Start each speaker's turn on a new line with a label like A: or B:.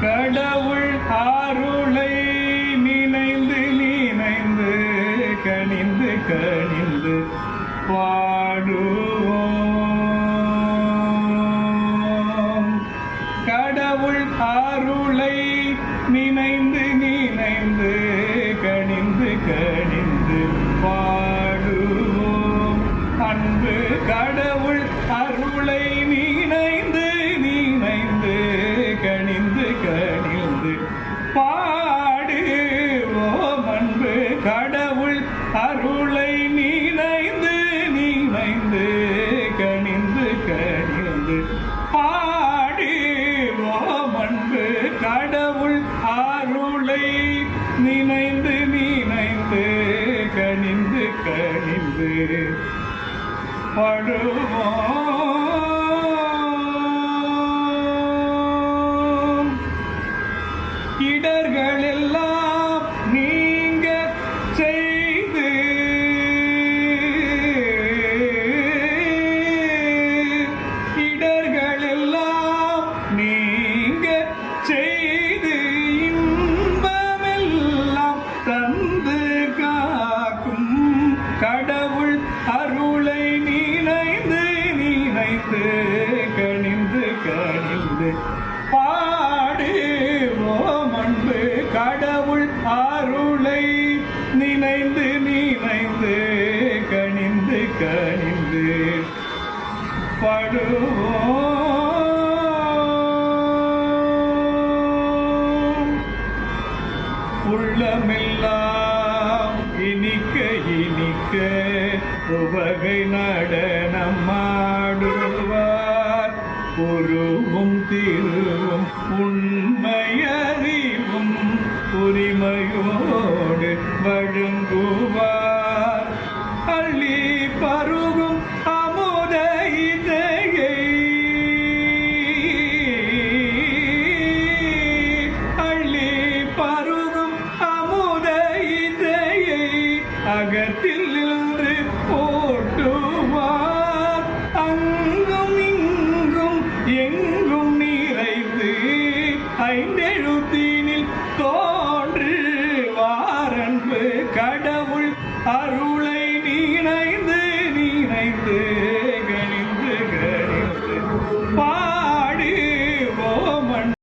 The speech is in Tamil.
A: கடவுள் அருளை நினைந்து நினைந்து கனிந்து கனிந்து பாடுவோம். கடவுள் அருளை நினைந்து நினைந்து கனிந்து கனிந்து பாடுவோம். அன்பு கடவுள் அருளை நினைந்து நினைந்து கனிந்து கனிந்து பாடுவோம். அன்பு கடவுள் அருளை நினைந்து நினைந்து கனிந்து கனிந்து பாடுவோம். அன்பு கடவுள் அருளை நினைந்து நினைந்து கனிந்து கனிந்து பாடுவோம். இடர்கள் எல்லாம் நீங்க செய்து இடர்கள் எல்லாம் நீங்க செய்து இன்பமெல்லாம் தந்து காக்கும் கடவுள் அருளை நினைந்து நினைந்து கனிந்து கனிந்து பாடுவோம். அன்பு கடவுள் அருளை நினைந்து நினைந்து கனிந்து கனிந்து பாடுவோம். உள்ளமெல்லாம் இனிக்க இனிக்க உவகை நடனம் ஆடுவார். உருவும் திருவும்